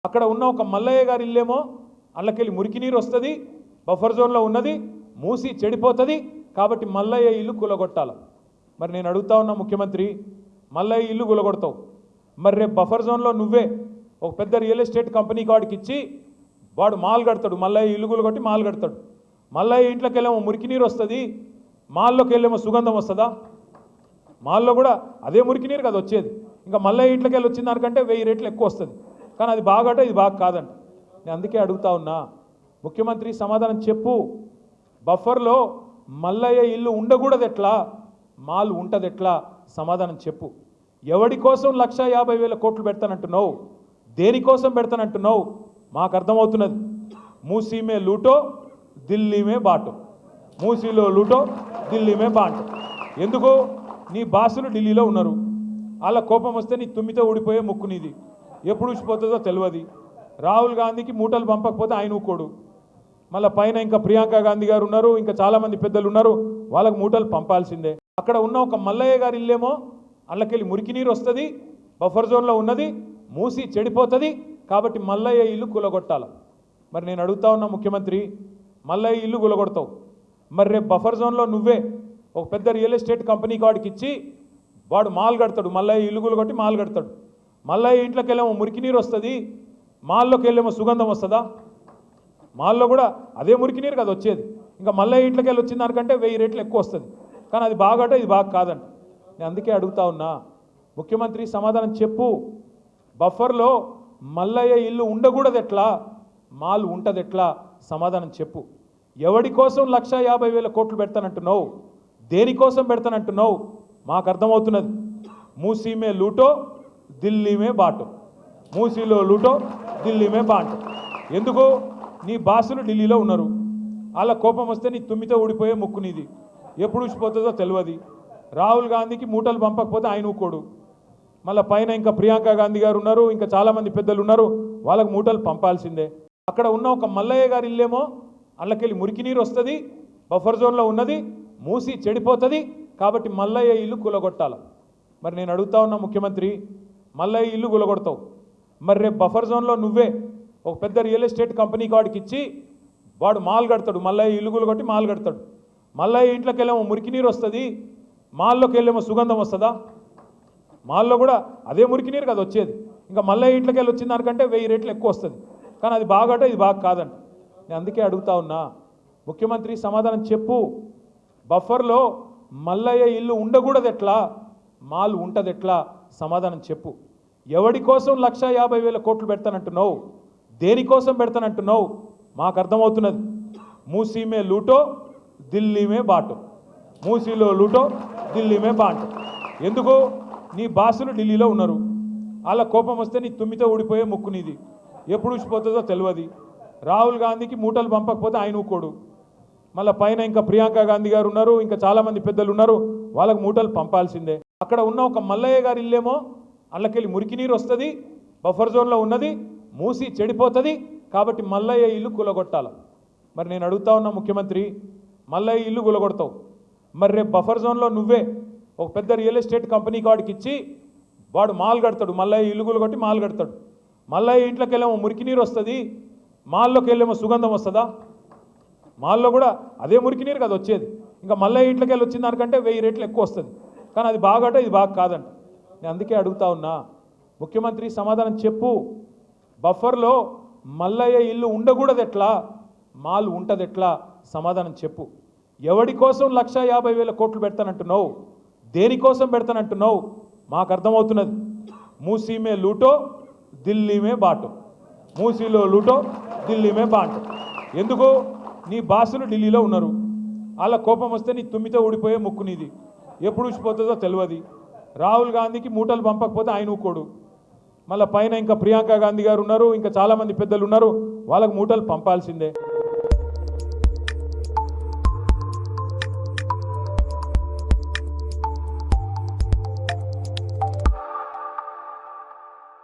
అక్కడ ఉన్న ఒక మల్లయ్య గారి ఇల్లేమో అల్లకెళ్ళి మురికి నీరు వస్తుంది, బఫర్ జోన్లో ఉన్నది, మూసి చెడిపోతుంది. కాబట్టి మల్లయ్య ఇల్లు కూలగొట్టాలి. మరి నేను అడుగుతా ఉన్నా ముఖ్యమంత్రి, మల్లయ్య ఇల్లు కూలగొడతావు, మరి రేపు బఫర్ జోన్లో నువ్వే ఒక పెద్ద రియల్ ఎస్టేట్ కంపెనీ వాడికి ఇచ్చి వాడు మాల్ కడతాడు, మల్లయ్య ఇల్లు కూలగొట్టి మాల్ కడతాడు. మల్లయ్య ఇంట్లోకి వెళ్ళేమో మురికి నీరు వస్తుంది, మాల్లోకి వెళ్ళేమో సుగంధం వస్తుందా? మాల్లో కూడా అదే మురికి నీరు కదా వచ్చేది. ఇంకా మల్లయ్య ఇంట్లోకి వెళ్ళి వచ్చిన దానికంటే 1000 రెట్లు ఎక్కువ వస్తుంది. కానీ అది బాగట, ఇది బాగా కాదంట. నేను అందుకే అడుగుతా ఉన్నా, ముఖ్యమంత్రి సమాధానం చెప్పు. బఫర్లో మల్లయ్య ఇల్లు ఉండకూడదు ఎట్లా, మాల్ ఉంటుంది ఎట్లా? సమాధానం చెప్పు. ఎవడి కోసం 1,50,000 కోట్లు పెడతానంటున్నావు? దేనికోసం పెడతానంటున్నావు? మాకు అర్థమవుతున్నది. మూసీమే లూటో ఢిల్లీమే బాటో, మూసీలో లూటో ఢిల్లీమే బాటో. ఎందుకు? నీ బాసులు ఢిల్లీలో ఉన్నారు, వాళ్ళ కోపం వస్తే నీ తుమ్మితో ఊడిపోయే ముక్కు నీది, ఎప్పుడు ఊసిపోతుందో తెలియదు. రాహుల్ గాంధీకి మూటలు పంపకపోతే ఆయన ఊకోడు, మళ్ళీ పైన ఇంకా ప్రియాంక గాంధీ గారు ఉన్నారు, ఇంకా చాలామంది పెద్దలు ఉన్నారు, వాళ్ళకు మూటలు పంపాల్సిందే. అక్కడ ఉన్న ఒక మల్లయ్య గారి ఇల్లేమో అల్లకెళ్ళి మురికి నీరు వస్తుంది, బఫర్ జోన్లో ఉన్నది, మూసి చెడిపోతుంది. కాబట్టి మల్లయ్య ఇల్లు కూలగొట్టాలి. మరి నేను అడుగుతా ఉన్నా ముఖ్యమంత్రి, మల్లయ్య ఇల్లు కూలగొడతావు, మరి రేపు బఫర్ జోన్లో నువ్వే ఒక పెద్ద రియల్ ఎస్టేట్ కంపెనీ వాడికి ఇచ్చి వాడు మాల్ కడతాడు, మల్లయ్య ఇల్లు కూలగొట్టి మాల్ కడతాడు. మల్లయ్య ఇంట్లోకి వెళ్ళేమో మురికి నీరు వస్తుంది, మాల్లోకి వెళ్ళేమో సుగంధం వస్తుందా? మాల్లో కూడా అదే మురికి నీరు కదా వచ్చేది. ఇంకా మల్లయ్య ఇంట్లోకి వెళ్ళి వచ్చిన దానికంటే 1000 రెట్లు ఎక్కువ వస్తుంది. కానీ అది బాగట, ఇది బాగా కాదంట. నేను అందుకే అడుగుతా ఉన్నా, ముఖ్యమంత్రి సమాధానం చెప్పు. బఫర్లో మల్లయ్య ఇల్లు ఉండకూడదు ఎట్లా, మాల్ ఉంటుంది ఎట్లా? సమాధానం చెప్పు. ఎవడి కోసం 1,50,000 కోట్లు పెడతానంటున్నావు? దేనికోసం పెడతానంటున్నావు? మాకు అర్థమవుతున్నది. మూసీమే లూటో ఢిల్లీమే బాటో, మూసీలో లూటో ఢిల్లీమే బాటో. ఎందుకు? నీ బాసులు ఢిల్లీలో ఉన్నారు, వాళ్ళ కోపం వస్తే నీ తుమ్మితో ఊడిపోయే ముక్కు నీది, ఎప్పుడు ఊసిపోతుందో తెలియదు. రాహుల్ గాంధీకి మూటలు పంపకపోతే ఆయన ఊకోడు, మళ్ళీ పైన ఇంకా ప్రియాంక గాంధీ గారు ఉన్నారు, ఇంకా చాలామంది పెద్దలు ఉన్నారు, వాళ్ళకు మూటలు పంపాల్సిందే. అక్కడ ఉన్న ఒక మల్లయ్య గారి ఇల్లేమో అల్లకెళ్ళి మురికి నీరు వస్తుంది, బఫర్ జోన్లో ఉన్నది, మూసి చెడిపోతుంది. కాబట్టి మల్లయ్య ఇల్లు కూలగొట్టాలి. మరి నేను అడుగుతా ఉన్నా ముఖ్యమంత్రి, మల్లయ్య ఇల్లు కూలగొడతావు, మరి రేపు బఫర్ జోన్లో నువ్వే ఒక పెద్ద రియల్ ఎస్టేట్ కంపెనీ వాడికి ఇచ్చి వాడు మాల్ కడతాడు, మల్లయ్య ఇల్లు కూలగొట్టి మాల్ కడతాడు. మల్లయ్య ఇంట్లోకి వెళ్ళేమో మురికి నీరు వస్తుంది, మాల్లోకి వెళ్ళేమో సుగంధం వస్తుందా? మాల్లో కూడా అదే మురికి నీరు కదా వచ్చేది. ఇంకా మల్లయ్య ఇంట్లోకి వెళ్ళి వచ్చిన దానికంటే 1000 రెట్లు ఎక్కువ వస్తుంది. కానీ అది బాగట, ఇది బాగా కాదంట. నేను అందుకే అడుగుతా ఉన్నా, ముఖ్యమంత్రి సమాధానం చెప్పు. బఫర్లో మల్లయ్య ఇల్లు ఉండకూడదు ఎట్లా, మాల్ ఉంటుంది ఎట్లా? సమాధానం చెప్పు. ఎవడి కోసం 1,50,000 కోట్లు పెడతానంటున్నావు? దేనికోసం పెడతానంటున్నావు? మాకు అర్థమవుతున్నది. మూసీమే లూటో ఢిల్లీమే బాటో, మూసీలో లూటో ఢిల్లీమే బాటో. ఎందుకు? నీ బాసులు ఢిల్లీలో ఉన్నారు, వాళ్ళ కోపం వస్తే నీ తుమ్మితో ఊడిపోయే ముక్కు నీది, ఎప్పుడు ఊసిపోతుందో తెలియదు. రాహుల్ గాంధీకి మూటలు పంపకపోతే ఆయన ఊకోడు, మళ్ళీ పైన ఇంకా ప్రియాంక గాంధీ గారు ఉన్నారు, ఇంకా చాలామంది పెద్దలు ఉన్నారు, వాళ్ళకు మూటలు పంపాల్సిందే. అక్కడ ఉన్న ఒక మల్లయ్య గారి ఇల్లేమో అల్లకెళ్ళి మురికి నీరు వస్తుంది, బఫర్ జోన్లో ఉన్నది, మూసి చెడిపోతుంది. కాబట్టి మల్లయ్య ఇల్లు కూలగొట్టాలి. మరి నేను అడుగుతా ఉన్నా ముఖ్యమంత్రి, మల్లయ్య ఇల్లు కూలగొడతావు, మరి రేపు బఫర్ జోన్లో నువ్వే ఒక పెద్ద రియల్ ఎస్టేట్ కంపెనీ వాడికి ఇచ్చి వాడు మాల్ కడతాడు, మల్లయ్య ఇల్లు కూలగొట్టి మాల్ కడతాడు. మల్లయ్య ఇంట్లోకి వెళ్ళేమో మురికి నీరు వస్తుంది, మాల్లోకి వెళ్ళేమో సుగంధం వస్తుందా? మాల్లో కూడా అదే మురికి నీరు కదా వచ్చేది. ఇంకా మల్లయ్య ఇంట్లోకి వెళ్ళి వచ్చిన దానికంటే 1000 రెట్లు ఎక్కువ వస్తుంది. కానీ అది బాగట, ఇది బాగా కాదంట. నేను అందుకే అడుగుతా ఉన్నా, ముఖ్యమంత్రి సమాధానం చెప్పు. బఫర్లో మల్లయ్య ఇల్లు ఉండకూడదు ఎట్లా, మాల్ ఉంటుంది ఎట్లా? సమాధానం చెప్పు. ఎవడి కోసం 1,50,000 కోట్లు పెడతానంటున్నావు? దేనికోసం పెడతానంటున్నావు? మాకు అర్థమవుతున్నది. మూసీమే లూటో ఢిల్లీమే బాటో, మూసీలో లూటో ఢిల్లీమే బాటో. ఎందుకు? నీ బాసులు ఢిల్లీలో ఉన్నారు, వాళ్ళ కోపం వస్తే నీ తుమ్మితో ఊడిపోయే ముక్కు నీది, ఎప్పుడు ఊసిపోతుందో తెలియదు. రాహుల్ గాంధీకి మూటలు పంపకపోతే ఆయన ఊకోడు, మళ్ళీ పైన ఇంకా ప్రియాంక గాంధీ గారు ఉన్నారు, ఇంకా చాలామంది పెద్దలు ఉన్నారు, వాళ్ళకు మూటలు పంపాల్సిందే.